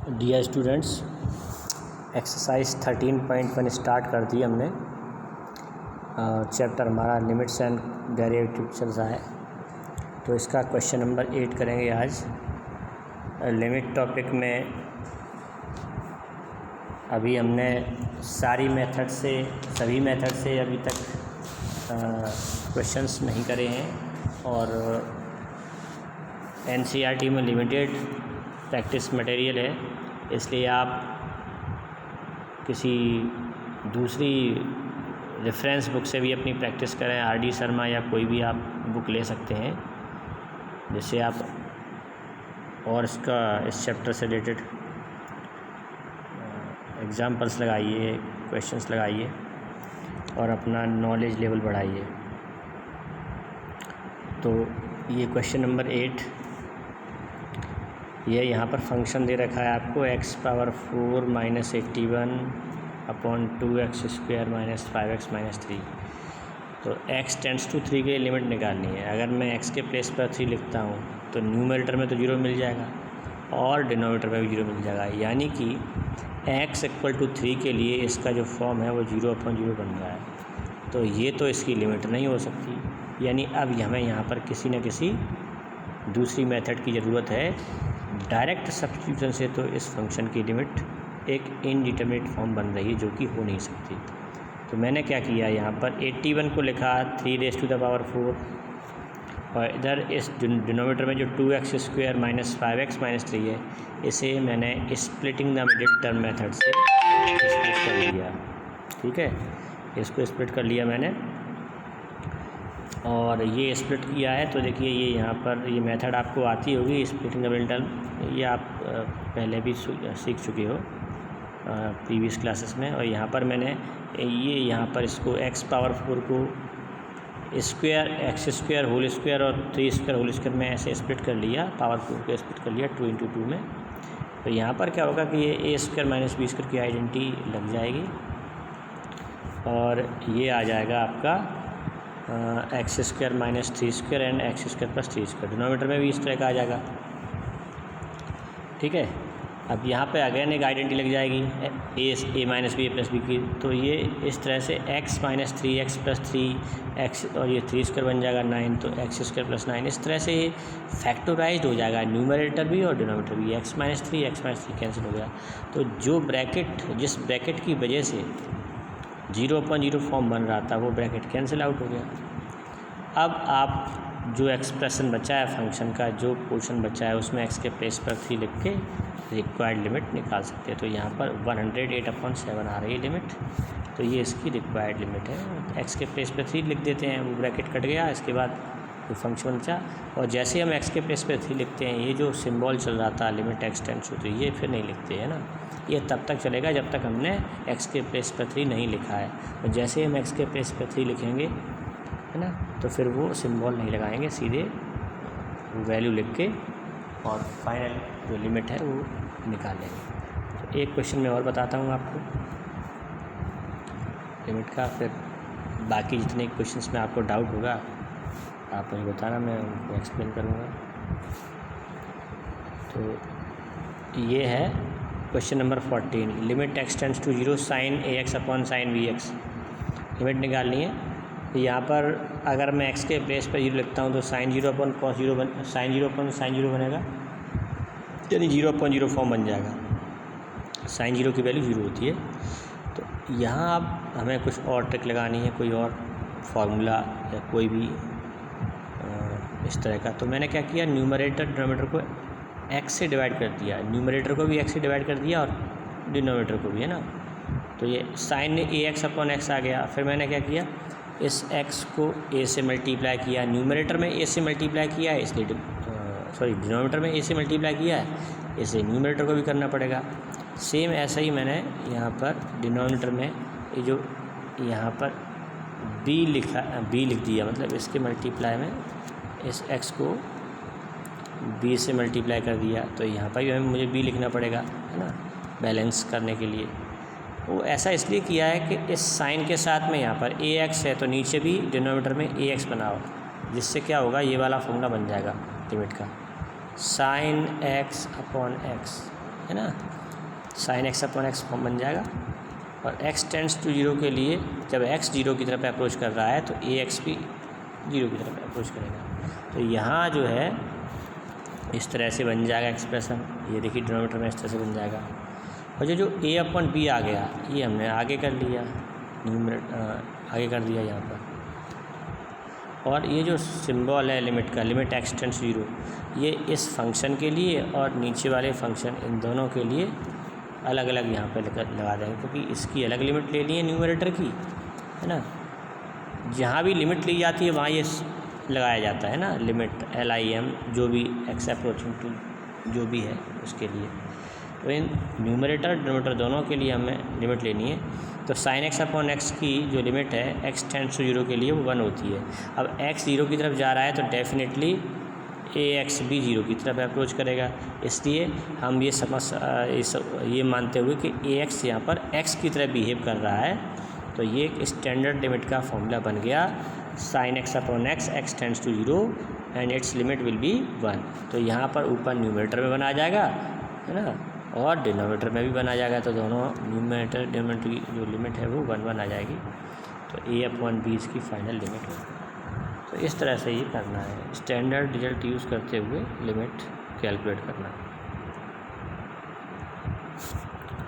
Dear students, exercise 13.1 start कर दी हमने। Chapter हमारा लिमिट्स एंड डेरिवेटिव चल रहा है, तो इसका क्वेश्चन नंबर 8 करेंगे आज। लिमिट टॉपिक में अभी हमने सभी मेथड से अभी तक क्वेश्चंस नहीं करे हैं, और एनसीईआरटी में लिमिटेड प्रैक्टिस मटेरियल है, इसलिए आप किसी दूसरी रेफरेंस बुक से भी अपनी प्रैक्टिस करें। आरडी शर्मा या कोई भी आप बुक ले सकते हैं, जिससे आप और इस चैप्टर से रिलेटेड एग्जाम्पल्स लगाइए, क्वेश्चंस लगाइए और अपना नॉलेज लेवल बढ़ाइए। तो ये क्वेश्चन नंबर 8, ये यहाँ पर फंक्शन दे रखा है आपको x power 4 - 81 upon 2x² - 5x - 3। तो x टेंड्स टू 3 के लिमिट निकालनी है। अगर मैं x के प्लेस पर 3 लिखता हूँ तो न्यूमरेटर में तो 0 मिल जाएगा और डिनोमिनेटर में भी 0 मिल जाएगा, यानी कि x = 3 के लिए इसका जो फॉर्म है वो 0/0 बन रहा है। तो ये तो इसकी लिमिट नहीं हो सकती, यानी अब हमें यहाँ पर किसी न किसी दूसरी मेथड की ज़रूरत है। डायरेक्ट सब्स्टिट्यूशन से तो इस फंक्शन की लिमिट एक इनडिटरमिनेट फॉर्म बन रही है, जो कि हो नहीं सकती। तो मैंने क्या किया, यहाँ पर 81 को लिखा 3⁴, और इधर इस डिनोमिनेटर में जो 2x² - 5x - 3 है, इसे मैंने splitting the middle term method से स्प्लिट कर लिया। ठीक है, इसको स्प्लिट कर लिया मैंने, और ये स्प्लिट किया है। तो देखिए ये यहाँ पर ये मेथड आपको आती होगी, स्प्लिटिंग द मिडिल टर्म, ये आप पहले भी सीख चुके हो प्रीवियस क्लासेस में। और यहाँ पर मैंने यहाँ पर इसको x पावर 4 को x² होल स्क्वायर और 3² होल स्क्वायर में ऐसे स्प्लिट कर लिया, पावर 4 को स्प्लिट कर लिया 2 × 2 में। तो यहाँ पर क्या होगा कि ये a² - b² की आइडेंटिटी लग जाएगी, और ये आ जाएगा आपका x² - 3² एंड x² + 3²। डिनोमिनेटर में भी इस तरह का आ जाएगा। ठीक है, अब यहाँ पे अगेन एक आइडेंटिटी लग जाएगी a - b + b की। तो ये इस तरह से x - 3x + 3x और ये 3² बन जाएगा 9, तो x² + 9। इस तरह से ये फैक्टराइज्ड हो जाएगा, न्यूमरेटर भी और डिनोमिनेटर भी। x - 3 कैंसिल हो गया। तो जिस ब्रैकेट की वजह से 0/0 फॉर्म बन रहा था, वो ब्रैकेट कैंसिल आउट हो गया। अब आप जो एक्सप्रेशन बचा है फंक्शन का, जो पोर्शन बचा है, उसमें x के प्लेस पर 3 लिख के रिक्वायर्ड लिमिट निकाल सकते हैं। तो यहाँ पर 108/7 आ रही है लिमिट, तो ये इसकी रिक्वायर्ड लिमिट है। x के प्लेस पर 3 लिख देते हैं, वो ब्रैकेट कट गया, इसके बाद जो फंक्शन बचा। और जैसे हम x के प्लेस पर 3 लिखते हैं, ये जो सिंबल चल रहा था लिमिट x टेंड्स टू 3, ये फिर नहीं लिखते हैं ना। ये तब तक चलेगा जब तक हमने x के प्लेस पर 3 नहीं लिखा है। और जैसे हम x के प्लेस पर 3 लिखेंगे, है ना, तो फिर वो सिंबल नहीं लगाएंगे, सीधे वैल्यू लिख के और फाइनल जो लिमिट है वो निकाल लेंगे। तो एक क्वेश्चन मैं और बताता हूँ आपको लिमिट का, फिर बाकी जितने क्वेश्चंस में आपको डाउट होगा आप मुझे बताना, मैं उनको एक्सप्लेन करूँगा। तो ये है question number 14, limit x tends to 0 sin ax/sin bx। Limit निकालनी है। तो यहाँ पर अगर मैं x के प्लेस पर 0 लिखता हूँ तो sin 0/cos 0 sin 0/sin 0 बनेगा, यानी 0/0 फॉर्म बन जाएगा। sin 0 की वैल्यू 0 होती है। तो यहाँ अब हमें कुछ और ट्रिक लगानी है, कोई और फार्मूला या कोई भी इस तरह का। तो मैंने क्या किया, न्यूमरेटर डिनोमिनेटर को x से डिवाइड कर दिया, न्यूमरेटर को भी x से डिवाइड कर दिया और डिनोमिनेटर को भी, है ना। तो ये sin ax/x आ गया। फिर मैंने क्या किया, इस x को a से मल्टीप्लाई किया, न्यूमरेटर में a से मल्टीप्लाई किया है, इसलिए डिनोमिनेटर में a से मल्टीप्लाई किया है, इसे न्यूमरेटर को भी करना पड़ेगा। सेम ऐसा ही मैंने यहाँ पर डिनोमिनेटर में ये जो यहाँ पर b लिख दिया, मतलब इसके मल्टीप्लाई में इस x को b से मल्टीप्लाई कर दिया। तो यहाँ पर भी मुझे b लिखना पड़ेगा, है ना, बैलेंस करने के लिए। वो ऐसा इसलिए किया है कि इस साइन के साथ में यहाँ पर ax है, तो नीचे भी डिनोमिनेटर में ax बनाओ, जिससे क्या होगा, ये वाला फॉर्मूला बन जाएगा लिमिट का, sin x/x, है ना, sign x upon x form बन जाएगा। और x टेंड्स टू 0 के लिए जब x 0 की तरफ अप्रोच कर रहा है तो ax भी 0 की तरफ अप्रोच करेगा। तो यहाँ जो है इस तरह से बन जाएगा एक्सप्रेशन, ये देखिए डिनोमिनेटर में इस तरह से बन जाएगा। और जो a अपॉन b आ गया ये हमने आगे कर लिया, आगे कर दिया यहाँ पर। और ये जो सिंबल है लिमिट का, लिमिट एक्स टेंड्स टू 0, ये इस फंक्शन के लिए और नीचे वाले फंक्शन इन दोनों के लिए अलग अलग यहाँ पे लगा देंगे, क्योंकि इसकी अलग लिमिट ले ली है न्यूमरेटर की, है ना। जहाँ भी लिमिट ली जाती है वहाँ ये लगाया जाता है ना, लिमिट LIM जो भी एक्स अप्रोचिंग टू जो भी है उसके लिए। तो इन न्यूमरेटर डिनोमिनेटर दोनों के लिए हमें लिमिट लेनी है। तो साइन एक्स अपॉन एक्स की जो लिमिट है एक्स टेंड्स टू 0 के लिए वो 1 होती है। अब x 0 की तरफ जा रहा है तो डेफिनेटली ax भी 0 की तरफ अप्रोच करेगा, इसलिए हम ये मानते हुए कि ax यहाँ पर x की तरफ बिहेव कर रहा है, तो ये एक स्टैंडर्ड लिमिट का फॉर्मूला बन गया, sine x upon x, x tends to 0 and its limit will be 1। तो यहाँ पर ऊपर न्यूमरेटर में बना जाएगा, है ना, और डिनोमिनेटर में भी बना जाएगा। तो दोनों न्यूमरेटर डिनोमिनेटर की जो लिमिट है वो 1 आ जाएगी। तो a अपॉन b इसकी फाइनल लिमिट होगी। तो इस तरह से ये करना है, स्टैंडर्ड रिजल्ट यूज़ करते हुए लिमिट कैलकुलेट करना है।